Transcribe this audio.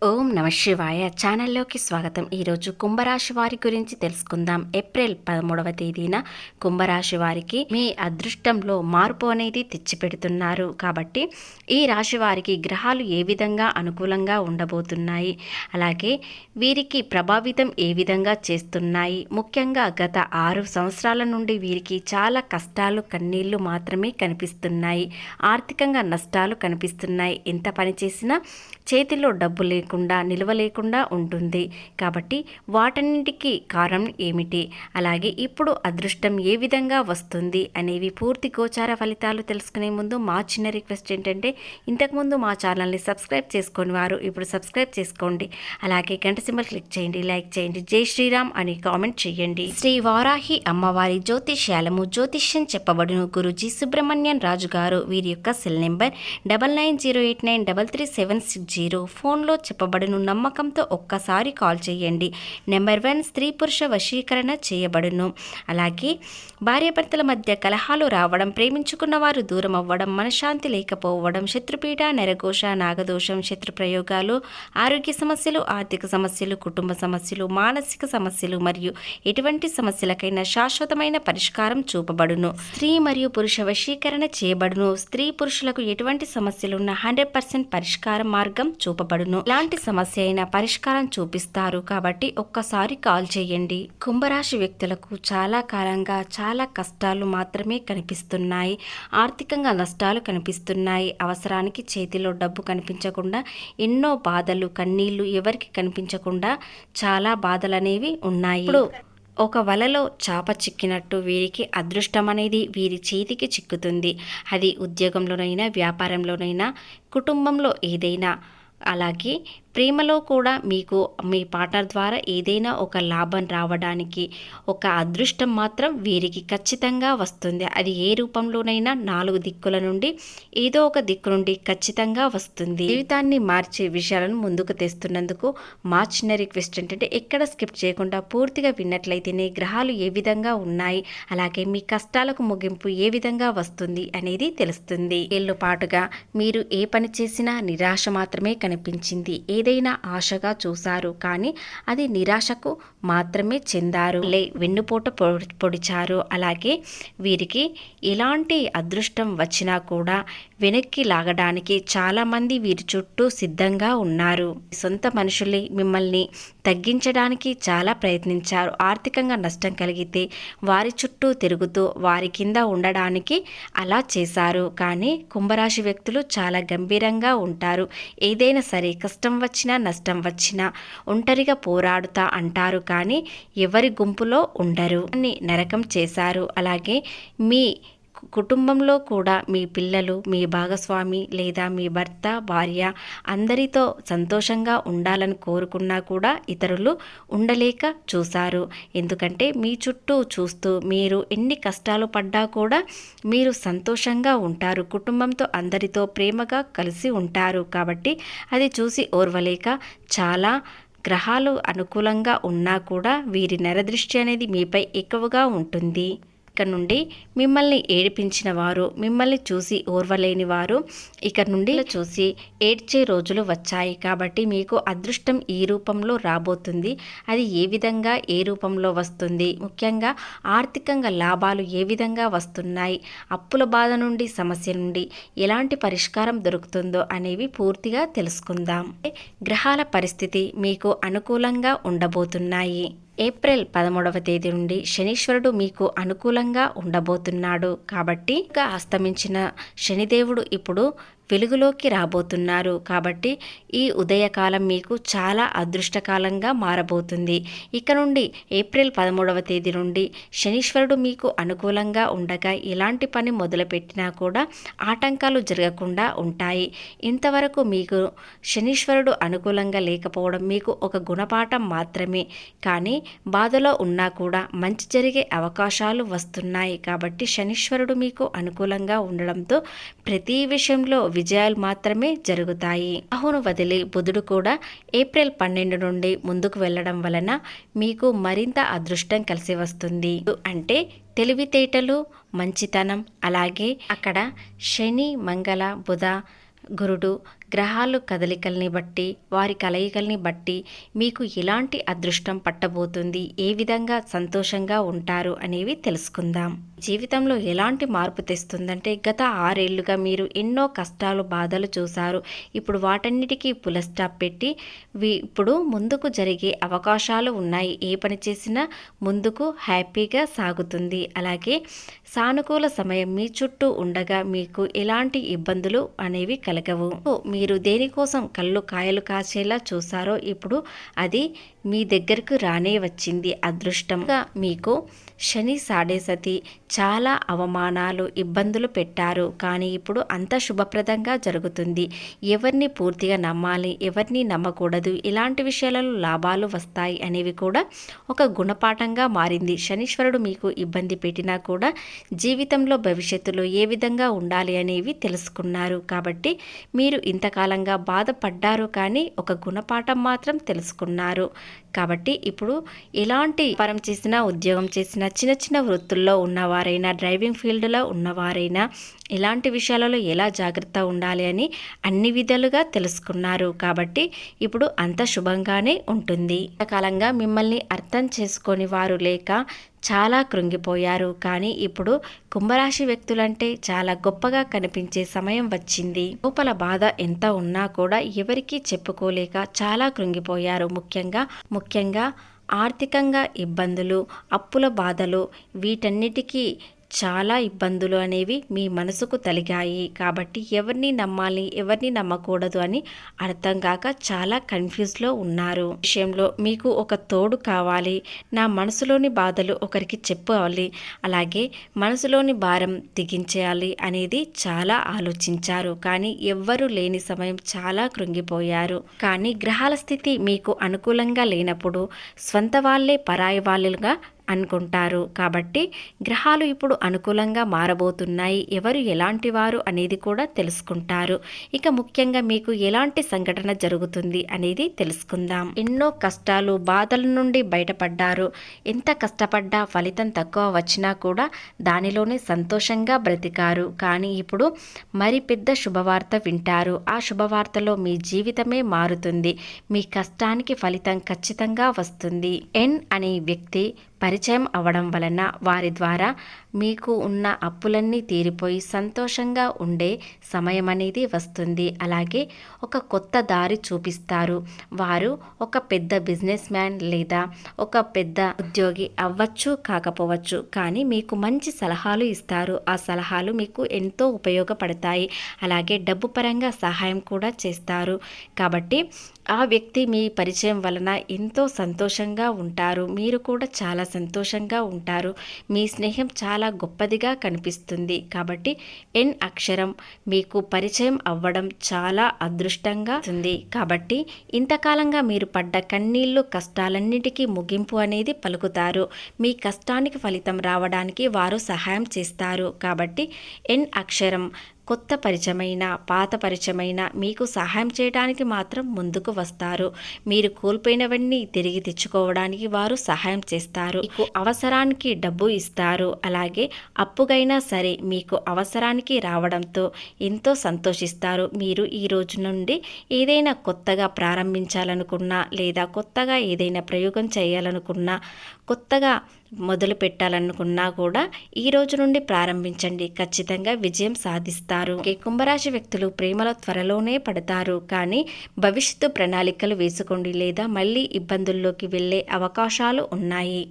ఓం నమ శివాయ ఛానల్లోకి స్వాగతం. ఈరోజు కుంభరాశి వారి గురించి తెలుసుకుందాం. ఏప్రిల్ 13వ తేదీన కుంభరాశి వారికి మీ అదృష్టంలో మార్పు అనేది తెచ్చిపెడుతున్నారు. కాబట్టి ఈ రాశి వారికి గ్రహాలు ఏ విధంగా అనుకూలంగా ఉండబోతున్నాయి, అలాగే వీరికి ప్రభావితం ఏ విధంగా చేస్తున్నాయి. ముఖ్యంగా గత 6 సంవత్సరాల నుండి వీరికి చాలా కష్టాలు, కన్నీళ్లు మాత్రమే కనిపిస్తున్నాయి. ఆర్థికంగా నష్టాలు కనిపిస్తున్నాయి. ఎంత పని చేసినా చేతిలో డబ్బు లేకుండా, నిల్వ లేకుండా ఉంటుంది. కాబట్టి వాటన్నిటికీ కారణం ఏమిటి, అలాగే ఇప్పుడు అదృష్టం ఏ విధంగా వస్తుంది అనేవి పూర్తి గోచార ఫలితాలు తెలుసుకునే ముందు మా చిన్న రిక్వెస్ట్ ఏంటంటే, ఇంతకుముందు మా ఛానల్ని సబ్స్క్రైబ్ చేసుకొని వారు ఇప్పుడు సబ్స్క్రైబ్ చేసుకోండి. అలాగే గంట సింబల్ క్లిక్ చేయండి, లైక్ చేయండి, జై శ్రీరామ్ అని కామెంట్ చేయండి. శ్రీ వారాహి అమ్మవారి జ్యోతిష్యాలము జ్యోతిష్యం చెప్పబడును. గురుజీ సుబ్రహ్మణ్యన్ రాజు గారు. వీరి యొక్క సెల్ నెంబర్ 9908933760. ఫోన్లో చెప్పబడును. నమ్మకంతో ఒక్కసారి కాల్ చేయండి. నెంబర్ 1, స్త్రీ పురుష వశీకరణ చేయబడును. అలాగే భార్యాభర్తల మధ్య కలహాలు రావడం, ప్రేమించుకున్న వారు దూరం అవ్వడం, మనశ్శాంతి లేకపోవడం, శత్రుపీడ, నరఘోష, నాగదోషం, శత్రు ప్రయోగాలు, ఆరోగ్య సమస్యలు, ఆర్థిక సమస్యలు, కుటుంబ సమస్యలు, మానసిక సమస్యలు మరియు ఎటువంటి సమస్యలకైనా శాశ్వతమైన పరిష్కారం చూపబడును. స్త్రీ మరియు పురుష వశీకరణ చేయబడును. స్త్రీ పురుషులకు ఎటువంటి సమస్యలున్నా 100% పరిష్కార మార్గం చూపబడును. ఇలాంటి సమస్య అయినా పరిష్కారం చూపిస్తారు. కాబట్టి ఒక్కసారి కాల్ చేయండి. కుంభరాశి వ్యక్తులకు చాలా కాలంగా చాలా కష్టాలు మాత్రమే కనిపిస్తున్నాయి. ఆర్థికంగా నష్టాలు కనిపిస్తున్నాయి. అవసరానికి చేతిలో డబ్బు కనిపించకుండా ఎన్నో బాధలు, కన్నీళ్లు ఎవరికి కనిపించకుండా చాలా బాధలు అనేవి ఉన్నాయి. ఇప్పుడు ఒక వలలో చాప చిక్కినట్టు వీరికి అదృష్టం అనేది వీరి చేతికి చిక్కుతుంది. అది ఉద్యోగంలోనైనా, వ్యాపారంలోనైనా, కుటుంబంలో ఏదైనా, అలాగే ప్రేమలో కూడా మీకు మీ పార్ట్నర్ ద్వారా ఏదైనా ఒక లాభం రావడానికి ఒక అదృష్టం మాత్రం వీరికి ఖచ్చితంగా వస్తుంది. అది ఏ రూపంలోనైనా 4 దిక్కుల నుండి ఏదో ఒక దిక్కు నుండి ఖచ్చితంగా వస్తుంది. జీవితాన్ని మార్చే విషయాలను ముందుకు తెస్తున్నందుకు మా చిన్న రిక్వెస్ట్ ఏంటంటే, ఎక్కడ స్కిప్ చేయకుండా పూర్తిగా విన్నట్లయితేనే గ్రహాలు ఏ విధంగా ఉన్నాయి, అలాగే మీ కష్టాలకు ముగింపు ఏ విధంగా వస్తుంది అనేది తెలుస్తుంది. ఏళ్ళు పాటుగా మీరు ఏ పని చేసినా నిరాశ మాత్రమే కనిపించింది. ఏదైనా ఆశగా చూశారు, కానీ అది నిరాశకు మాత్రమే చెందారు. వెన్నుపోట పొడిచారు. అలాగే వీరికి ఎలాంటి అదృష్టం వచ్చినా కూడా వెనక్కి లాగడానికి చాలామంది వీరి చుట్టూ సిద్ధంగా ఉన్నారు. సొంత మనుషులే మిమ్మల్ని తగ్గించడానికి చాలా ప్రయత్నించారు. ఆర్థికంగా నష్టం కలిగితే వారి చుట్టూ తిరుగుతూ వారి కింద ఉండడానికి అలా చేశారు. కానీ కుంభరాశి వ్యక్తులు చాలా గంభీరంగా ఉంటారు. ఏదైనా సరే కష్టం వచ్చినా, నష్టం వచ్చినా ఒంటరిగా పోరాడుతా అంటారు, కానీ ఎవరి గుంపులో ఉండరు. నరకం చేశారు. అలాగే మీ కుటుంబంలో కూడా మీ పిల్లలు, మీ భాగస్వామి లేదా మీ భర్త, భార్య అందరితో సంతోషంగా ఉండాలని కోరుకున్నా కూడా ఇతరులు ఉండలేక చూశారు. ఎందుకంటే మీ చుట్టూ చూస్తూ మీరు ఎన్ని కష్టాలు పడ్డా కూడా మీరు సంతోషంగా ఉంటారు. కుటుంబంతో అందరితో ప్రేమగా కలిసి ఉంటారు. కాబట్టి అది చూసి ఓర్వలేక చాలా గ్రహాలు అనుకూలంగా ఉన్నా కూడా వీరి నరదృష్టి అనేది మీపై ఎక్కువగా ఉంటుంది. ఇక్కడ నుండి మిమ్మల్ని ఏడిపించిన వారు, మిమ్మల్ని చూసి ఓర్వలేని వారు ఇక్కడ నుండి చూసి ఏడ్చే రోజులు వచ్చాయి. కాబట్టి మీకు అదృష్టం ఈ రూపంలో రాబోతుంది. అది ఏ విధంగా, ఏ రూపంలో వస్తుంది, ముఖ్యంగా ఆర్థికంగా లాభాలు ఏ విధంగా వస్తున్నాయి, అప్పుల బాధ నుండి, సమస్య నుండి ఎలాంటి పరిష్కారం దొరుకుతుందో అనేవి పూర్తిగా తెలుసుకుందాం. గ్రహాల పరిస్థితి మీకు అనుకూలంగా ఉండబోతున్నాయి. ఏప్రిల్ 13వ తేదీ నుండి శనీశ్వరుడు మీకు అనుకూలంగా ఉండబోతున్నాడు. కాబట్టి అస్తమించిన శనిదేవుడు ఇప్పుడు వెలుగులోకి రాబోతున్నారు. కాబట్టి ఈ ఉదయకాలం మీకు చాలా అదృష్టకాలంగా మారబోతుంది. ఇక నుండి ఏప్రిల్ 13వ తేదీ నుండి శనీశ్వరుడు మీకు అనుకూలంగా ఉండగా ఎలాంటి పని మొదలుపెట్టినా కూడా ఆటంకాలు జరగకుండా ఉంటాయి. ఇంతవరకు మీకు శనీశ్వరుడు అనుకూలంగా లేకపోవడం మీకు ఒక గుణపాఠం మాత్రమే, కానీ బాధలో ఉన్నా కూడా మంచి జరిగే అవకాశాలు వస్తున్నాయి. కాబట్టి శనీశ్వరుడు మీకు అనుకూలంగా ఉండడంతో ప్రతి విషయంలో విజయాలు మాత్రమే జరుగుతాయి. రాహును వదిలి బుధుడు కూడా ఏప్రిల్ 12 నుండి ముందుకు వెళ్ళడం వలన మీకు మరింత అదృష్టం కలిసి వస్తుంది. అంటే తెలివితేటలు, మంచితనం, అలాగే అక్కడ శని, మంగళ, బుధ, గురుడు గ్రహాలు కదలికల్ని బట్టి, వారి కలయికల్ని బట్టి మీకు ఎలాంటి అదృష్టం పట్టబోతుంది, ఏ విధంగా సంతోషంగా ఉంటారు అనేవి తెలుసుకుందాం. జీవితంలో ఎలాంటి మార్పు తెస్తుందంటే, గత 6 ఏళ్లుగా మీరు ఎన్నో కష్టాలు బాధలు చూశారు. ఇప్పుడు వాటన్నిటికీ పులస్టాప్ పెట్టి ఇప్పుడు ముందుకు జరిగే అవకాశాలు ఉన్నాయి. ఏ పని చేసినా ముందుకు హ్యాపీగా సాగుతుంది. అలాగే సానుకూల సమయం మీ చుట్టూ ఉండగా మీకు ఎలాంటి ఇబ్బందులు అనేవి కలగవు. మీరు దేనికోసం కళ్ళు కాయలు కాచేలా చూసారో ఇప్పుడు అది మీ దగ్గరకు రానే వచ్చింది. అదృష్టంగా మీకు శని సాడేసతి చాలా అవమానాలు ఇబ్బందులు పెట్టారు. కానీ ఇప్పుడు అంత శుభప్రదంగా జరుగుతుంది. ఎవరిని పూర్తిగా నమ్మాలి, ఎవరిని నమ్మకూడదు, ఇలాంటి విషయాలలో లాభాలు వస్తాయి అనేవి కూడా ఒక గుణపాఠంగా మారింది. శనీశ్వరుడు మీకు ఇబ్బంది పెట్టినా కూడా జీవితంలో భవిష్యత్తులో ఏ విధంగా ఉండాలి అనేవి తెలుసుకున్నారు. కాబట్టి మీరు ఇంతకాలంగా బాధపడ్డారు, కానీ ఒక గుణపాఠం మాత్రం తెలుసుకున్నారు. కాబట్టి ఇప్పుడు ఎలాంటి వ్యాపారం చేసినా, ఉద్యోగం చేసినా, చిన్న చిన్న వృత్తుల్లో ఉన్నవారైనా, డ్రైవింగ్ ఫీల్డ్లో ఉన్నవారైనా ఇలాంటి విషయాలలో ఎలా జాగ్రత్త ఉండాలి అని అన్ని విధాలుగా తెలుసుకున్నారు. కాబట్టి ఇప్పుడు అంత శుభంగానే ఉంటుంది. ఇంతకాలంగా మిమ్మల్ని అర్థం చేసుకొని వారు లేక చాలా కృంగిపోయారు. కానీ ఇప్పుడు కుంభరాశి వ్యక్తులంటే చాలా గొప్పగా కనిపించే సమయం వచ్చింది. లోపల బాధ ఎంత ఉన్నా కూడా ఎవరికీ చెప్పుకోలేక చాలా కృంగిపోయారు. ముఖ్యంగా ఆర్థికంగా ఇబ్బందులు, అప్పుల బాధలు, వీటన్నిటికీ చాలా ఇబ్బందులు అనేవి మీ మనసుకు తలిగాయి. కాబట్టి ఎవరిని నమ్మాలి, ఎవరిని నమ్మకూడదు అని అర్థం కాక చాలా కన్ఫ్యూజ్లో ఉన్నారు. విషయంలో మీకు ఒక తోడు కావాలి. నా మనసులోని బాధలు ఒకరికి చెప్పాలి, అలాగే మనసులోని భారం దిగించేయాలి అనేది చాలా ఆలోచించారు. కానీ ఎవ్వరూ లేని సమయం చాలా కృంగిపోయారు. కానీ గ్రహాల స్థితి మీకు అనుకూలంగా లేనప్పుడు స్వంత వాళ్ళే పరాయి వాళ్ళుగా అనుకుంటారు. కాబట్టి గ్రహాలు ఇప్పుడు అనుకూలంగా మారబోతున్నాయి. ఎవరు ఎలాంటి వారు అనేది కూడా తెలుసుకుంటారు. ఇక ముఖ్యంగా మీకు ఎలాంటి సంఘటన జరుగుతుంది అనేది తెలుసుకుందాం. ఎన్నో కష్టాలు బాధల నుండి బయటపడ్డారు. ఎంత కష్టపడ్డా ఫలితం తక్కువ వచ్చినా కూడా దానిలోనే సంతోషంగా బ్రతికారు. కానీ ఇప్పుడు మరి పెద్ద శుభవార్త వింటారు. ఆ శుభవార్తలో మీ జీవితమే మారుతుంది. మీ కష్టానికి ఫలితం ఖచ్చితంగా వస్తుంది. ఎన్ అనే వ్యక్తి పరిచయం అవ్వడం వలన వారి ద్వారా మీకు ఉన్న అప్పులన్నీ తీరిపోయి సంతోషంగా ఉండే సమయం అనేది వస్తుంది. అలాగే ఒక కొత్త దారి చూపిస్తారు. వారు ఒక పెద్ద బిజినెస్ మ్యాన్ లేదా ఒక పెద్ద ఉద్యోగి అవ్వచ్చు, కాకపోవచ్చు. కానీ మీకు మంచి సలహాలు ఇస్తారు. ఆ సలహాలు మీకు ఎంతో ఉపయోగపడతాయి. అలాగే డబ్బు పరంగా సహాయం కూడా చేస్తారు. కాబట్టి ఆ వ్యక్తి మీ పరిచయం వలన ఎంతో సంతోషంగా ఉంటారు. మీరు కూడా చాలా సంతోషంగా ఉంటారు. మీ స్నేహం చాలా గొప్పదిగా కనిపిస్తుంది. కాబట్టి ఎన్ అక్షరం మీకు పరిచయం అవ్వడం చాలా అదృష్టంగా ఉంది. కాబట్టి ఇంతకాలంగా మీరు పడ్డ కన్నీళ్లు, కష్టాలన్నిటికీ ముగింపు అనేది పలుకుతారు. మీ కష్టానికి ఫలితం రావడానికి వారు సహాయం చేస్తారు. కాబట్టి ఎన్ అక్షరం కొత్త పరిచయమైన, పాత పరిచయమైన మీకు సహాయం చేయడానికి మాత్రం ముందుకు వస్తారు. మీరు కోల్పోయినవన్నీ తిరిగి తెచ్చుకోవడానికి వారు సహాయం చేస్తారు. మీకు అవసరానికి డబ్బు ఇస్తారు. అలాగే అప్పుగైనా సరే మీకు అవసరానికి రావడంతో ఎంతో సంతోషిస్తారు. మీరు ఈ రోజు నుండి ఏదైనా కొత్తగా ప్రారంభించాలనుకున్నా, లేదా కొత్తగా ఏదైనా ప్రయోగం చేయాలనుకున్నా, కొత్తగా మొదలు పెట్టాలనుకున్నా కూడా ఈ రోజు నుండి ప్రారంభించండి. ఖచ్చితంగా విజయం సాధిస్తారు. కుంభరాశి వ్యక్తులు ప్రేమలో త్వరలోనే పడతారు. కానీ భవిష్యత్తు ప్రణాళికలు వేసుకోండి, లేదా మళ్ళీ ఇబ్బందుల్లోకి వెళ్ళే అవకాశాలు ఉన్నాయి.